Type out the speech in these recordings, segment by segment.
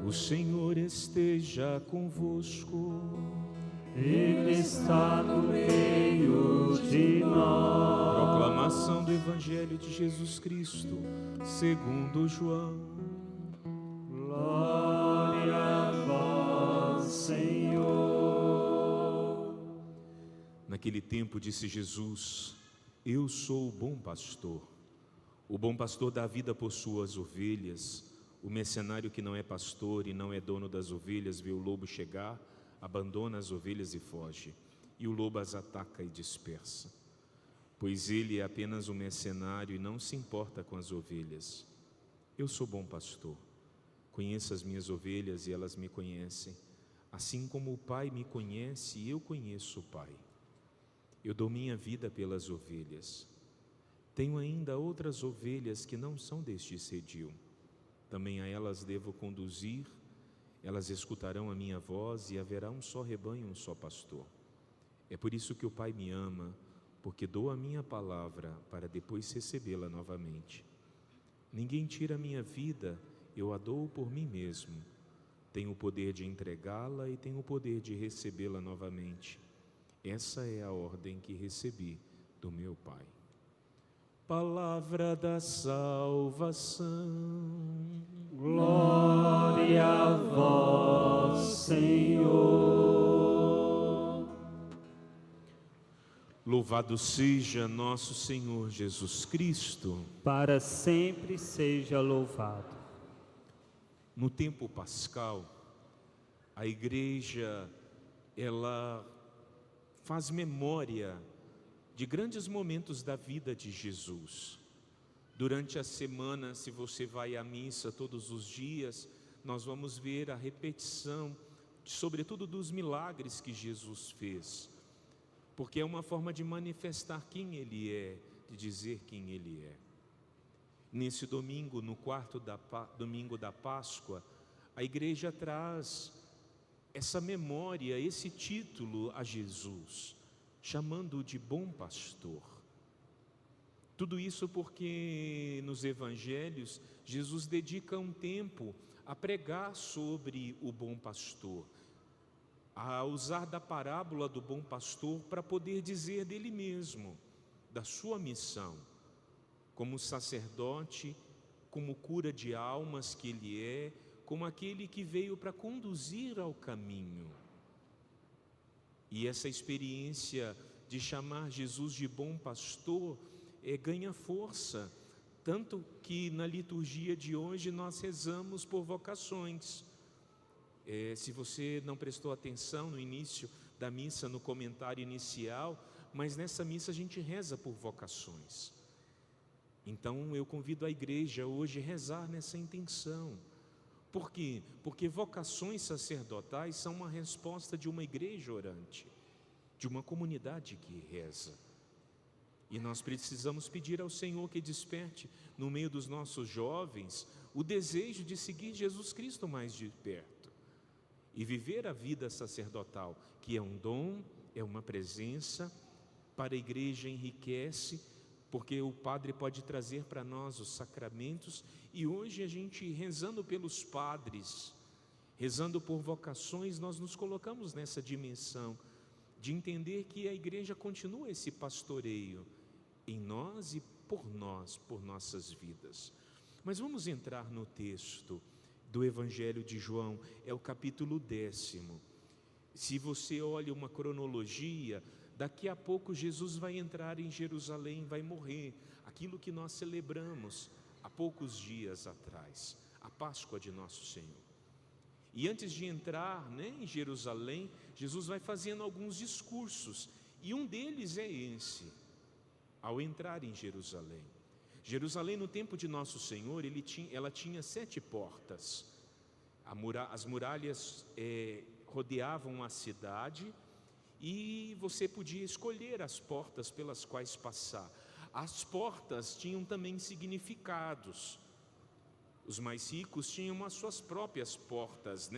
O Senhor esteja convosco. Ele está no meio de nós. Proclamação do Evangelho de Jesus Cristo, segundo João. Glória a vós, Senhor. Naquele tempo disse Jesus: Eu sou o bom pastor. O bom pastor dá a vida por suas ovelhas. O mercenário que não é pastor e não é dono das ovelhas vê o lobo chegar, abandona as ovelhas e foge, e o lobo as ataca e dispersa. Pois ele é apenas um mercenário e não se importa com as ovelhas. Eu sou bom pastor. Conheço as minhas ovelhas e elas me conhecem. Assim como o Pai me conhece e eu conheço o Pai. Eu dou minha vida pelas ovelhas. Tenho ainda outras ovelhas que não são deste redil. Também a elas devo conduzir. Elas escutarão a minha voz e haverá um só rebanho, um só pastor. É por isso que o Pai me ama, porque dou a minha palavra para depois recebê-la novamente. Ninguém tira a minha vida, eu a dou por mim mesmo. Tenho o poder de entregá-la e tenho o poder de recebê-la novamente. Essa é a ordem que recebi do meu Pai. Palavra da salvação. Glória a vós, Senhor. Louvado seja nosso Senhor Jesus Cristo. Para sempre seja louvado. No tempo pascal, a igreja, ela faz memória de grandes momentos da vida de Jesus. Durante a semana, se você vai à missa todos os dias, nós vamos ver a repetição, sobretudo dos milagres que Jesus fez, porque é uma forma de manifestar quem Ele é, de dizer quem Ele é. Nesse domingo, no quarto domingo da Páscoa, a igreja traz essa memória, esse título a Jesus, chamando-o de bom pastor. Tudo isso porque nos evangelhos Jesus dedica um tempo a pregar sobre o bom pastor, a usar da parábola do bom pastor para poder dizer dele mesmo, da sua missão, como sacerdote, como cura de almas que ele é, como aquele que veio para conduzir ao caminho. E essa experiência de chamar Jesus de bom pastor ganha força, tanto que na liturgia de hoje nós rezamos por vocações. Se você não prestou atenção no início da missa, no comentário inicial, mas nessa missa a gente reza por vocações. Então eu convido a igreja hoje a rezar nessa intenção. Por quê? Porque vocações sacerdotais são uma resposta de uma igreja orante, de uma comunidade que reza. E nós precisamos pedir ao Senhor que desperte no meio dos nossos jovens o desejo de seguir Jesus Cristo mais de perto e viver a vida sacerdotal, que é um dom, é uma presença. Para a igreja enriquece, porque o padre pode trazer para nós os sacramentos, e hoje a gente, rezando pelos padres, rezando por vocações, nós nos colocamos nessa dimensão de entender que a igreja continua esse pastoreio em nós e por nós, por nossas vidas. Mas vamos entrar no texto do Evangelho de João, é o capítulo 10. Se você olha uma cronologia, daqui a pouco Jesus vai entrar em Jerusalém, vai morrer, aquilo que nós celebramos há poucos dias atrás, a Páscoa de nosso Senhor. E antes de entrar, em Jerusalém, Jesus vai fazendo alguns discursos, e um deles é esse, ao entrar em Jerusalém. Jerusalém, no tempo de nosso Senhor, ela tinha 7 portas. As muralhas rodeavam a cidade, e você podia escolher as portas pelas quais passar. As portas tinham também significados. Os mais ricos tinham as suas próprias portas,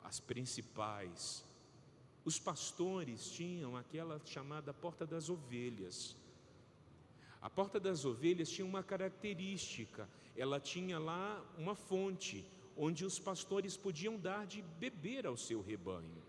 as principais. Os pastores tinham aquela chamada porta das ovelhas. A porta das ovelhas tinha uma característica, ela tinha lá uma fonte, onde os pastores podiam dar de beber ao seu rebanho.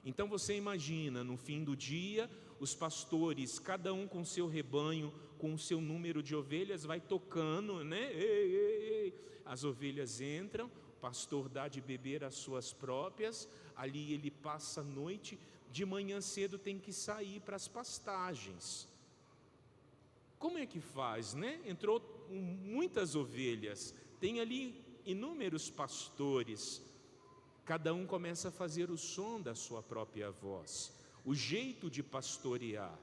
Então você imagina, no fim do dia, os pastores, cada um com seu rebanho, com o seu número de ovelhas, vai tocando, né? Ei, ei, ei. As ovelhas entram, o pastor dá de beber às suas próprias, ali ele passa a noite, de manhã cedo tem que sair para as pastagens. Como é que faz, né? Entrou muitas ovelhas, tem ali inúmeros pastores, cada um começa a fazer o som da sua própria voz, o jeito de pastorear.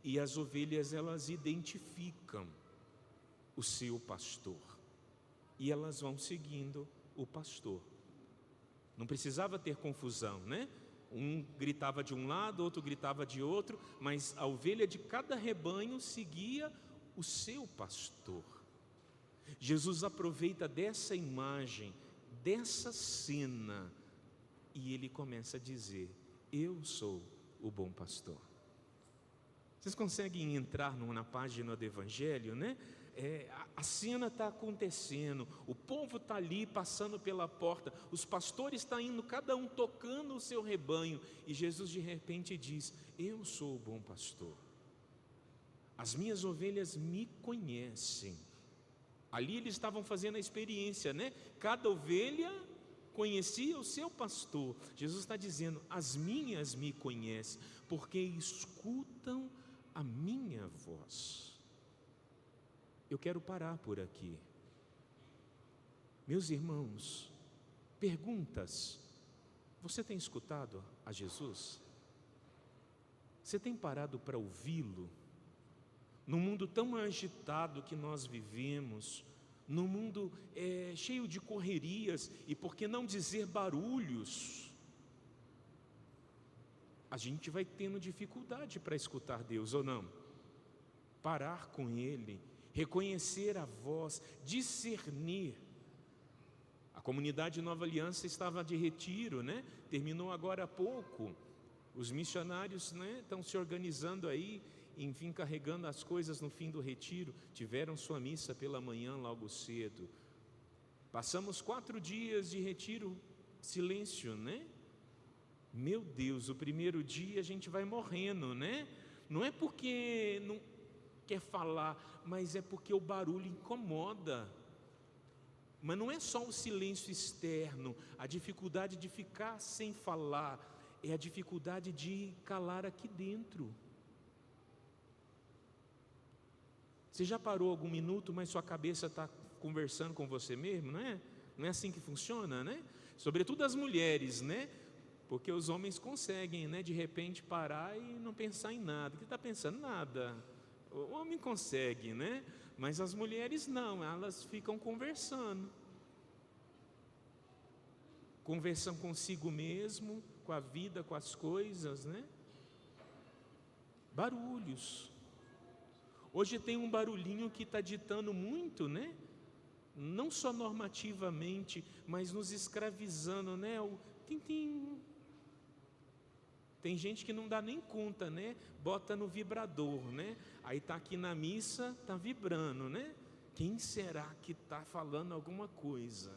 E as ovelhas, elas identificam o seu pastor, e elas vão seguindo o pastor. Não precisava ter confusão, né? Um gritava de um lado, outro gritava de outro, mas a ovelha de cada rebanho seguia o seu pastor. Jesus aproveita dessa imagem, dessa cena, e ele começa a dizer: eu sou o bom pastor. Vocês conseguem entrar na página do Evangelho, né? A cena está acontecendo, o povo está ali passando pela porta, os pastores estão indo, cada um tocando o seu rebanho, e Jesus de repente diz: eu sou o bom pastor, as minhas ovelhas me conhecem. Ali eles estavam fazendo a experiência, né? Cada ovelha conhecia o seu pastor. Jesus está dizendo: as minhas me conhecem, porque escutam a minha voz. Eu quero parar por aqui. Meus irmãos, perguntas: você tem escutado a Jesus? Você tem parado para ouvi-lo? No mundo tão agitado que nós vivemos, no mundo cheio de correrias e, por que não dizer, barulhos, a gente vai tendo dificuldade para escutar Deus, ou não? Parar com Ele, reconhecer a voz, discernir. A comunidade Nova Aliança estava de retiro, né? Terminou agora há pouco. Os missionários, né, estão se organizando aí, enfim, carregando as coisas no fim do retiro. Tiveram sua missa pela manhã logo cedo. Passamos 4 dias de retiro, silêncio, né? Meu Deus, o primeiro dia a gente vai morrendo, né? Não é porque não quer falar, mas é porque o barulho incomoda. Mas não é só o silêncio externo, a dificuldade de ficar sem falar, é a dificuldade de calar aqui dentro. Você já parou algum minuto, mas sua cabeça está conversando com você mesmo, não é? Não é assim que funciona, né? Sobretudo as mulheres, né? Porque os homens conseguem, né, de repente parar e não pensar em nada. O que está pensando? Nada. O homem consegue, né? Mas as mulheres não, elas ficam conversando. Conversam consigo mesmo, com a vida, com as coisas, né? Barulhos. Hoje tem um barulhinho que está ditando muito, né? Não só normativamente, mas nos escravizando, né? O tim-tim. Tem gente que não dá nem conta, né? Bota no vibrador, né? Aí está aqui na missa, está vibrando, né? Quem será que está falando alguma coisa?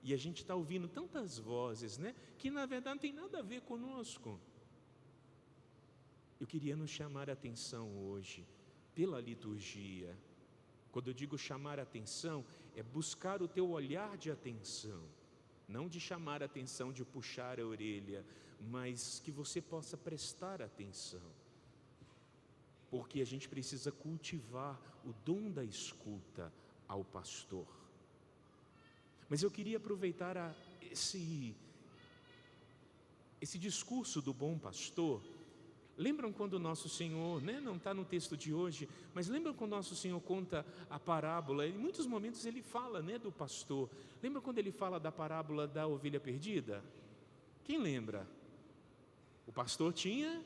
E a gente está ouvindo tantas vozes, né? Que na verdade não tem nada a ver conosco. Eu queria nos chamar a atenção hoje, pela liturgia. Quando eu digo chamar a atenção, é buscar o teu olhar de atenção. Não de chamar a atenção, de puxar a orelha, mas que você possa prestar atenção. Porque a gente precisa cultivar o dom da escuta ao pastor. Mas eu queria aproveitar esse discurso do bom pastor. Lembram quando o nosso Senhor, né, não está no texto de hoje, mas lembram quando o nosso Senhor conta a parábola? Em muitos momentos ele fala, né, do pastor. Lembra quando ele fala da parábola da ovelha perdida? Quem lembra? O pastor tinha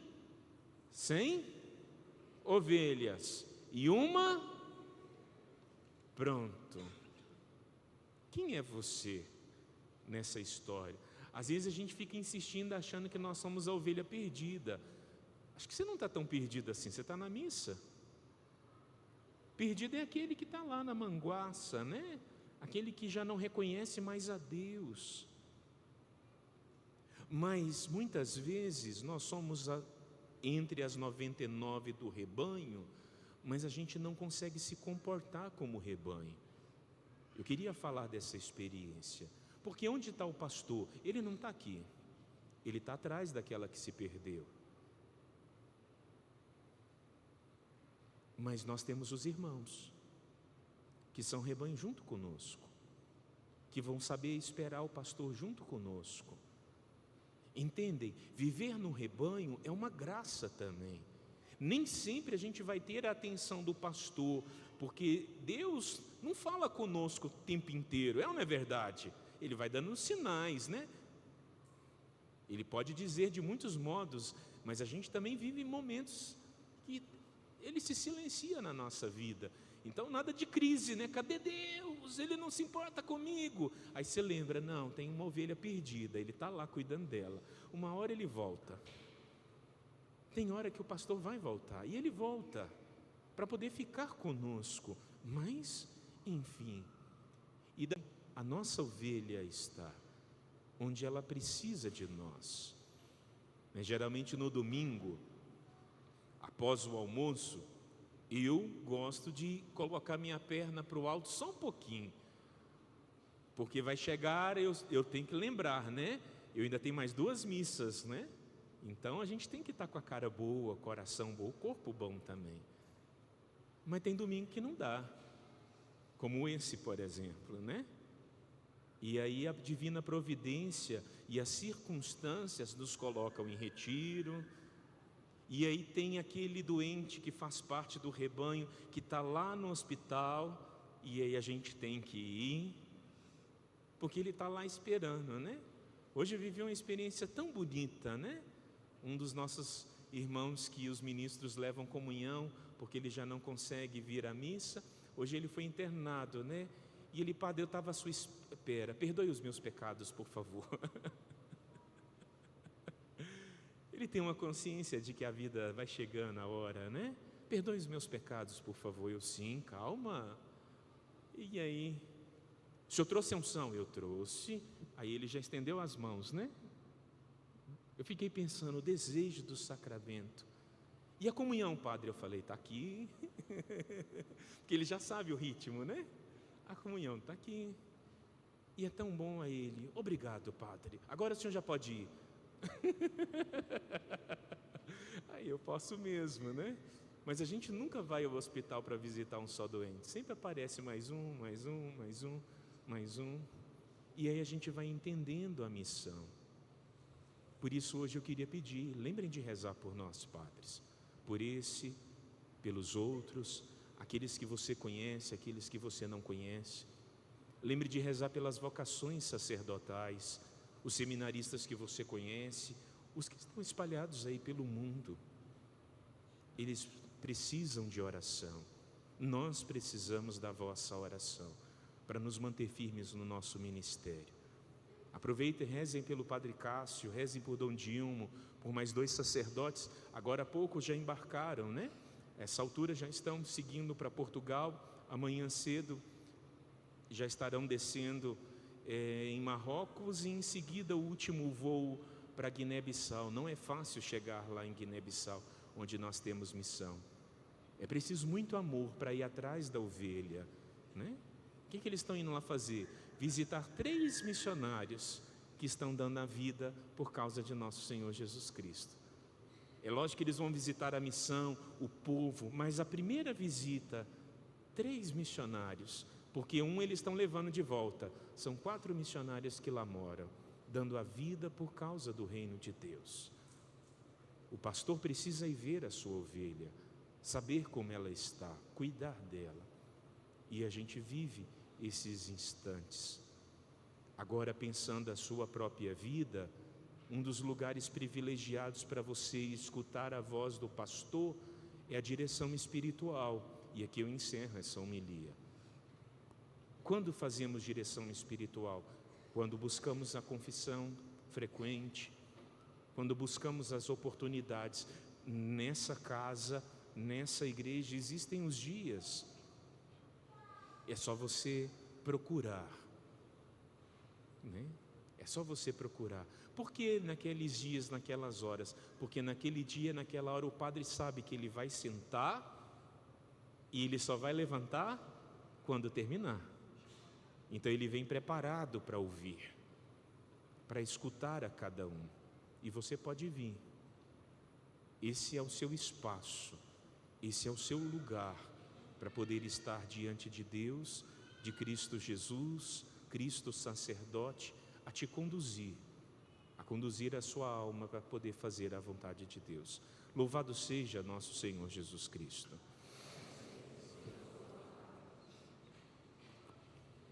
100 ovelhas e uma, pronto. Quem é você nessa história? Às vezes a gente fica insistindo, achando que nós somos a ovelha perdida. Acho que você não está tão perdido assim, você está na missa. Perdido é aquele que está lá na manguaça, né? Aquele que já não reconhece mais a Deus. Mas muitas vezes nós somos entre as 99 do rebanho, mas a gente não consegue se comportar como rebanho. Eu queria falar dessa experiência, porque onde está o pastor? Ele não está aqui, ele está atrás daquela que se perdeu. Mas nós temos os irmãos, que são rebanho junto conosco, que vão saber esperar o pastor junto conosco. Entendem? Viver no rebanho é uma graça também. Nem sempre a gente vai ter a atenção do pastor, porque Deus não fala conosco o tempo inteiro, não é verdade? Ele vai dando sinais, né? Ele pode dizer de muitos modos, mas a gente também vive momentos que Ele se silencia na nossa vida. Então nada de crise, né? Cadê Deus? Ele não se importa comigo. Aí você lembra, não, tem uma ovelha perdida, Ele está lá cuidando dela. Uma hora Ele volta. Tem hora que o pastor vai voltar, e Ele volta para poder ficar conosco. Mas, enfim, e daí a nossa ovelha está onde ela precisa de nós. Geralmente no domingo, após o almoço, eu gosto de colocar minha perna para o alto só um pouquinho, porque vai chegar, eu tenho que lembrar, né? Eu ainda tenho mais 2 missas, né? Então a gente tem que estar com a cara boa, coração bom, corpo bom também. Mas tem domingo que não dá, como esse, por exemplo, né? E aí a divina providência e as circunstâncias nos colocam em retiro. E aí tem aquele doente que faz parte do rebanho, que está lá no hospital, e aí a gente tem que ir, porque ele está lá esperando, né? Hoje eu vivi uma experiência tão bonita, né? Um dos nossos irmãos que os ministros levam comunhão, porque ele já não consegue vir à missa, hoje ele foi internado, né? E ele, Padre, eu estava à sua espera, perdoe os meus pecados, por favor. Ele tem uma consciência de que a vida vai chegando a hora, né? Perdoe os meus pecados, por favor. Eu, sim, calma. E aí, o senhor trouxe a unção? Eu trouxe. Aí ele já estendeu as mãos, né? Eu fiquei pensando, o desejo do sacramento. E a comunhão, Padre? Eu falei, está aqui. Porque ele já sabe o ritmo, né? A comunhão está aqui. E é tão bom a ele. Obrigado, Padre. Agora o senhor já pode ir. Aí eu posso mesmo, né? Mas a gente nunca vai ao hospital para visitar um só doente. Sempre aparece mais um. E aí a gente vai entendendo a missão. Por isso hoje eu queria pedir, lembrem de rezar por nós, padres. Por esse, pelos outros, aqueles que você conhece, aqueles que você não conhece. Lembre de rezar pelas vocações sacerdotais, os seminaristas que você conhece, os que estão espalhados aí pelo mundo. Eles precisam de oração. Nós precisamos da vossa oração para nos manter firmes no nosso ministério. Aproveitem e rezem pelo Padre Cássio, rezem por Dom Dilmo, por mais 2 sacerdotes. Agora há pouco já embarcaram, né? Essa altura já estão seguindo para Portugal. Amanhã cedo já estarão descendo em Marrocos, e em seguida o último voo para Guiné-Bissau. Não é fácil chegar lá em Guiné-Bissau, onde nós temos missão. É preciso muito amor para ir atrás da ovelha, né? O que eles estão indo lá fazer? Visitar 3 missionários que estão dando a vida por causa de nosso Senhor Jesus Cristo. É lógico que eles vão visitar a missão, o povo, mas a primeira visita, 3 missionários, porque eles estão levando de volta. São 4 missionários que lá moram, dando a vida por causa do reino de Deus. O pastor precisa ir ver a sua ovelha, saber como ela está, cuidar dela. E a gente vive esses instantes. Agora, pensando a sua própria vida, um dos lugares privilegiados para você escutar a voz do pastor é a direção espiritual. E aqui eu encerro essa homilia. Quando fazemos direção espiritual? Quando buscamos a confissão frequente, quando buscamos as oportunidades. Nessa casa, nessa igreja, existem os dias É só você procurar, né? É só você procurar. Por que naqueles dias, naquelas horas? Porque naquele dia, naquela hora, o padre sabe que ele vai sentar e ele só vai levantar quando terminar. Então ele vem preparado para ouvir, para escutar a cada um. E você pode vir. Esse é o seu espaço, esse é o seu lugar para poder estar diante de Deus, de Cristo Jesus, Cristo sacerdote, a te conduzir, a conduzir a sua alma para poder fazer a vontade de Deus. Louvado seja nosso Senhor Jesus Cristo.